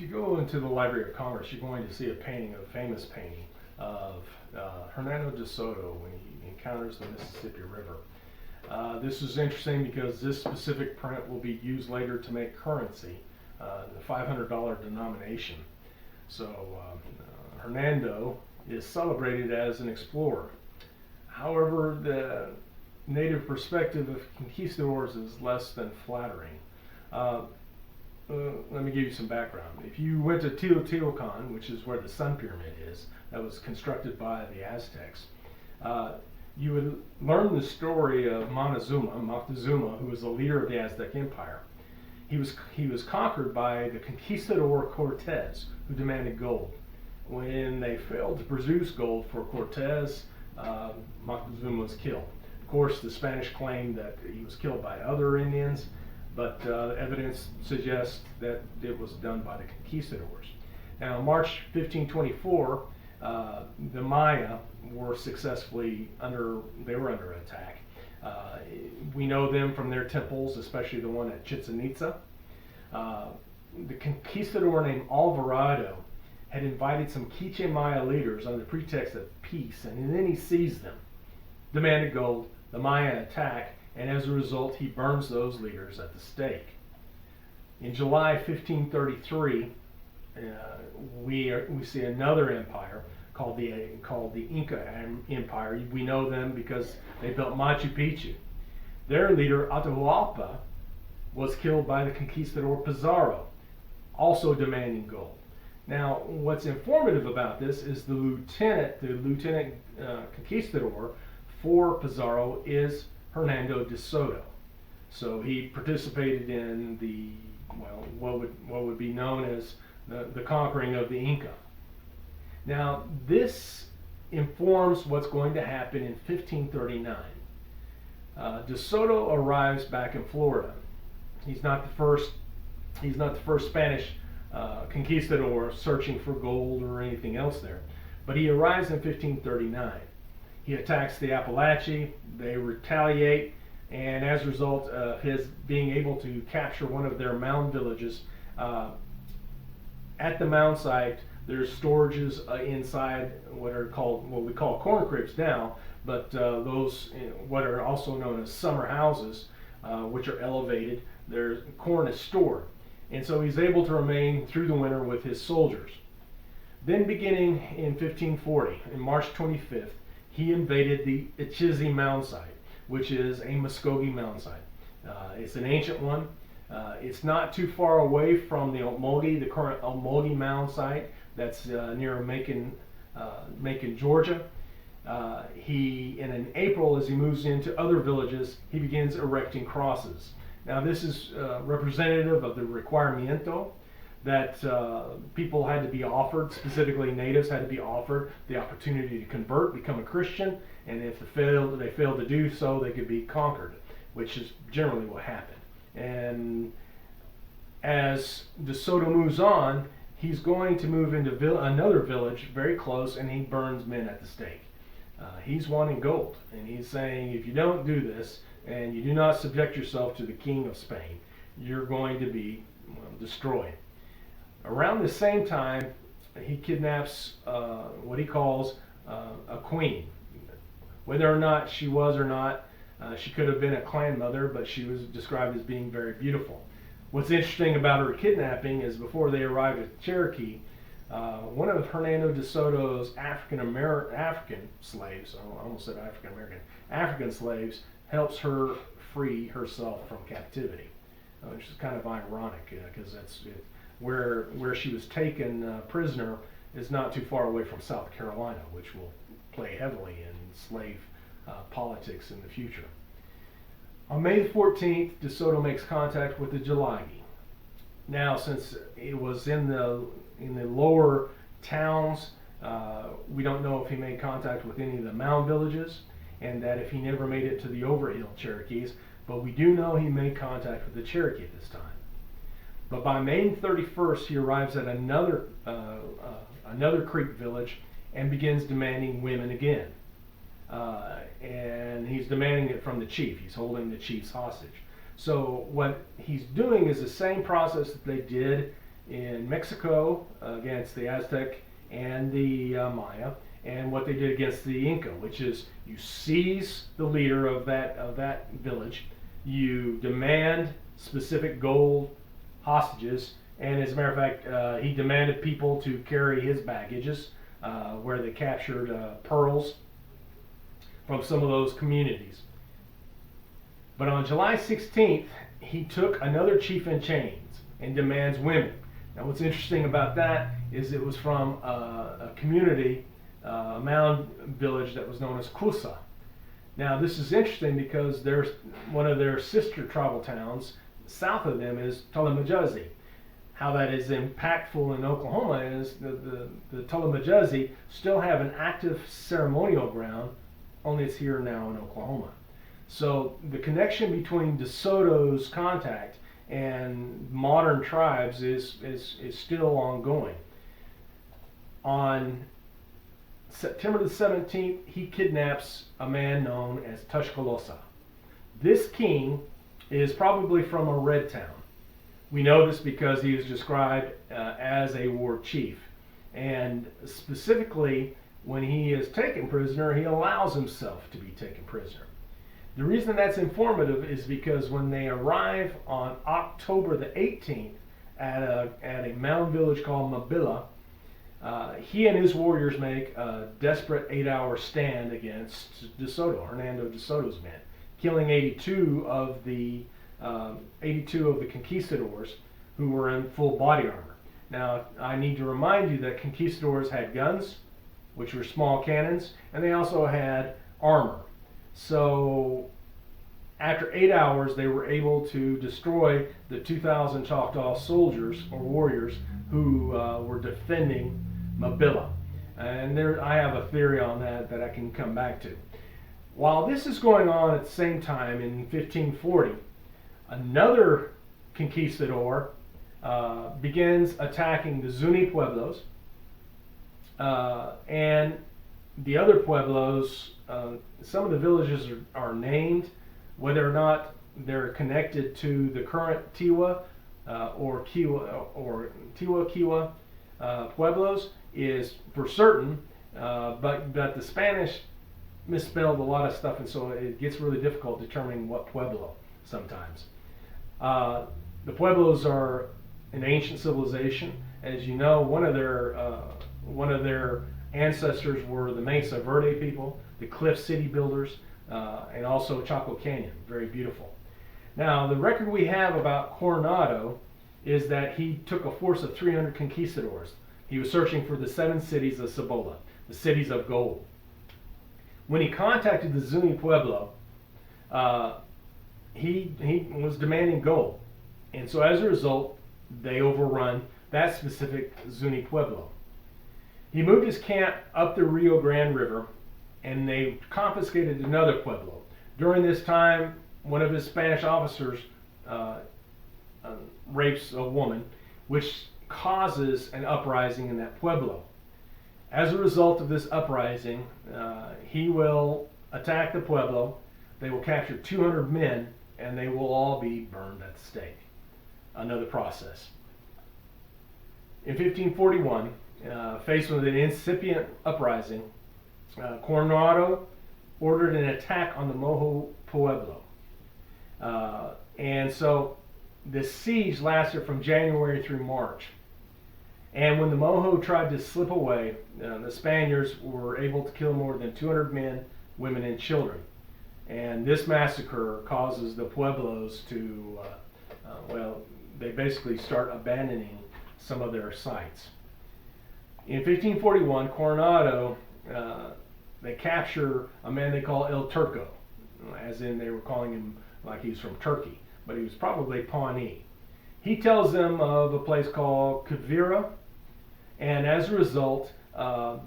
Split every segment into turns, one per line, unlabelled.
you go into the Library of Congress, you're going to see a painting, a famous painting of Hernando de Soto when he encounters the Mississippi River. This is interesting because this specific print will be used later to make currency, the $500 denomination. So Hernando is celebrated as an explorer. However, the native perspective of conquistadors is less than flattering. Let me give you some background. If you went to Teotihuacan, which is where the Sun Pyramid is, that was constructed by the Aztecs, you would learn the story of Moctezuma, who was the leader of the Aztec Empire. He was conquered by the conquistador Cortez, who demanded gold. When they failed to produce gold for Cortez, Moctezuma was killed. Of course, the Spanish claimed that he was killed by other Indians, but evidence suggests that it was done by the conquistadors. Now, in March 1524, the Maya were successfully under attack. We know them from their temples, especially the one at Chichen Itza. The conquistador named Alvarado had invited some Quiche Maya leaders under pretext of peace, and then he seized them, demanded gold. The Maya attack, and as a result, he burns those leaders at the stake. In July 1533, we see another empire called the Inca Empire. We know them because they built Machu Picchu. Their leader, Atahualpa, was killed by the conquistador Pizarro, also demanding gold. Now, what's informative about this is the lieutenant conquistador for Pizarro is Hernando de Soto. So he participated in the what would be known as the conquering of the Inca. Now, this informs what's going to happen in 1539. De Soto arrives back in Florida. He's not the first Spanish conquistador searching for gold or anything else there, but he arrives in 1539. He attacks the Appalachee. They retaliate, and as a result of his being able to capture one of their mound villages, at the mound site, there's storages inside what we call corn cribs now, but those what are also known as summer houses, which are elevated. Their corn is stored, and so he's able to remain through the winter with his soldiers. Then, beginning in 1540, in March 25th, he invaded the Ichizi mound site, which is a Muskogee mound site. It's an ancient one. It's not too far away from the current Omogi mound site that's near Macon, Georgia. In April, as he moves into other villages, he begins erecting crosses. Now, this is representative of the requirimiento that people had to be offered, specifically natives had to be offered the opportunity to convert, become a Christian, and if they failed to do so, they could be conquered, which is generally what happened. And as De Soto moves on, he's going to move into another village very close, and he burns men at the stake. He's wanting gold, and he's saying, if you don't do this, and you do not subject yourself to the king of Spain, you're going to be destroyed. Around the same time, he kidnaps what he calls a queen. Whether or not she was or not, she could have been a clan mother, but she was described as being very beautiful. What's interesting about her kidnapping is before they arrived at Cherokee, one of Hernando de Soto's African slaves, I almost said African slaves, helps her free herself from captivity, which is kind of ironic because that's where she was taken prisoner is not too far away from South Carolina, which will play heavily in slave politics in the future. On May 14th, De Soto makes contact with the Jalagi. Now, since it was in the lower towns, we don't know if he made contact with any of the mound villages, and that if he never made it to the Overhill Cherokees, but we do know he made contact with the Cherokee at this time. But by May 31st, he arrives at another Creek village and begins demanding women again. And he's demanding it from the chief. He's holding the chief's hostage. So what he's doing is the same process that they did in Mexico against the Aztec and the Maya, and what they did against the Inca, which is you seize the leader of that village, you demand specific gold hostages, and as a matter of fact, he demanded people to carry his baggages, where they captured pearls from some of those communities. But on July 16th, he took another chief in chains and demands women. Now what's interesting about that is it was from a community, a mound village that was known as Kusa. Now this is interesting because there's one of their sister tribal towns south of them is Tullamajazi. How that is impactful in Oklahoma is the Tullamajazi still have an active ceremonial ground, only it's here now in Oklahoma. So the connection between DeSoto's contact and modern tribes is still ongoing. On September the 17th, he kidnaps a man known as Tuscaloosa. This king is probably from a red town. We know this because he is described as a war chief. And specifically, when he is taken prisoner, he allows himself to be taken prisoner. The reason that's informative is because when they arrive on October the 18th at a mound village called Mabilla, he and his warriors make a desperate 8-hour stand against Hernando de Soto's men, killing 82 of the conquistadors who were in full body armor. Now, I need to remind you that conquistadors had guns, which were small cannons, and they also had armor. So after 8 hours, they were able to destroy the 2,000 Choctaw soldiers or warriors who were defending Mabilla. And I have a theory on that I can come back to. While this is going on at the same time in 1540, another conquistador begins attacking the Zuni Pueblos, and the other Pueblos. Some of the villages are named, whether or not they're connected to the current Tiwa or Tiwa Pueblos is for certain, but the Spanish misspelled a lot of stuff, and so it gets really difficult determining what Pueblo sometimes. The Pueblos are an ancient civilization. As you know, one of their ancestors were the Mesa Verde people, the Cliff City builders, and also Chaco Canyon, very beautiful. Now, the record we have about Coronado is that he took a force of 300 conquistadors. He was searching for the 7 cities of Cibola, the cities of gold. When he contacted the Zuni Pueblo, he was demanding gold. And so as a result, they overrun that specific Zuni Pueblo. He moved his camp up the Rio Grande River, and they confiscated another pueblo. During this time, one of his Spanish officers rapes a woman, which causes an uprising in that pueblo. As a result of this uprising, he will attack the pueblo. They will capture 200 men, and they will all be burned at the stake. Another process. In 1541, faced with an incipient uprising, Coronado ordered an attack on the Moho Pueblo. And so the siege lasted from January through March. And when the Moho tried to slip away, the Spaniards were able to kill more than 200 men, women, and children. And this massacre causes the Pueblos to, they basically start abandoning some of their sites. In 1541, Coronado, they capture a man they call El Turco, as in they were calling him like he's from Turkey, but he was probably Pawnee. He tells them of a place called Quivira, and as a result,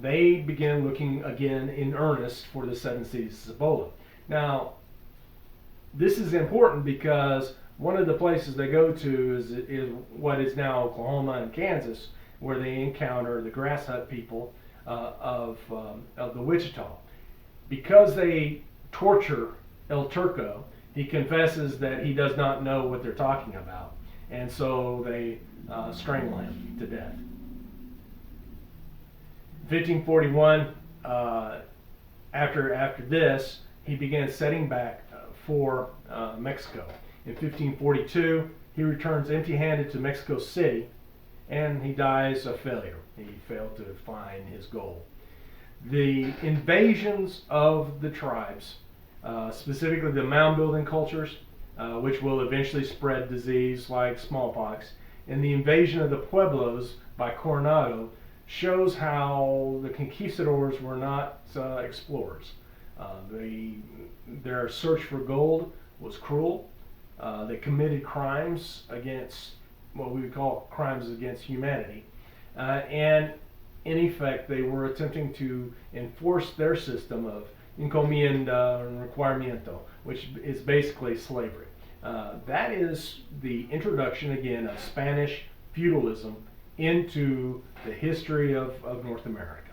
they begin looking again in earnest for the 7 cities of Cibola. Now, this is important because one of the places they go to is what is now Oklahoma and Kansas, where they encounter the Grass Hut people of the Wichita. Because they torture El Turco, he confesses that he does not know what they're talking about. and so they strangle him to death. 1541, after this, he began setting back for Mexico. In 1542, he returns empty-handed to Mexico City, and he dies a failure. He failed to find his goal. The invasions of the tribes, specifically the mound-building cultures, which will eventually spread disease like smallpox, and the invasion of the pueblos by Coronado shows how the conquistadors were not explorers. Their search for gold was cruel. They committed crimes against what we would call crimes against humanity. And in effect, they were attempting to enforce their system of encomienda and requirimiento, which is basically slavery. That is the introduction, again, of Spanish feudalism into the history of North America.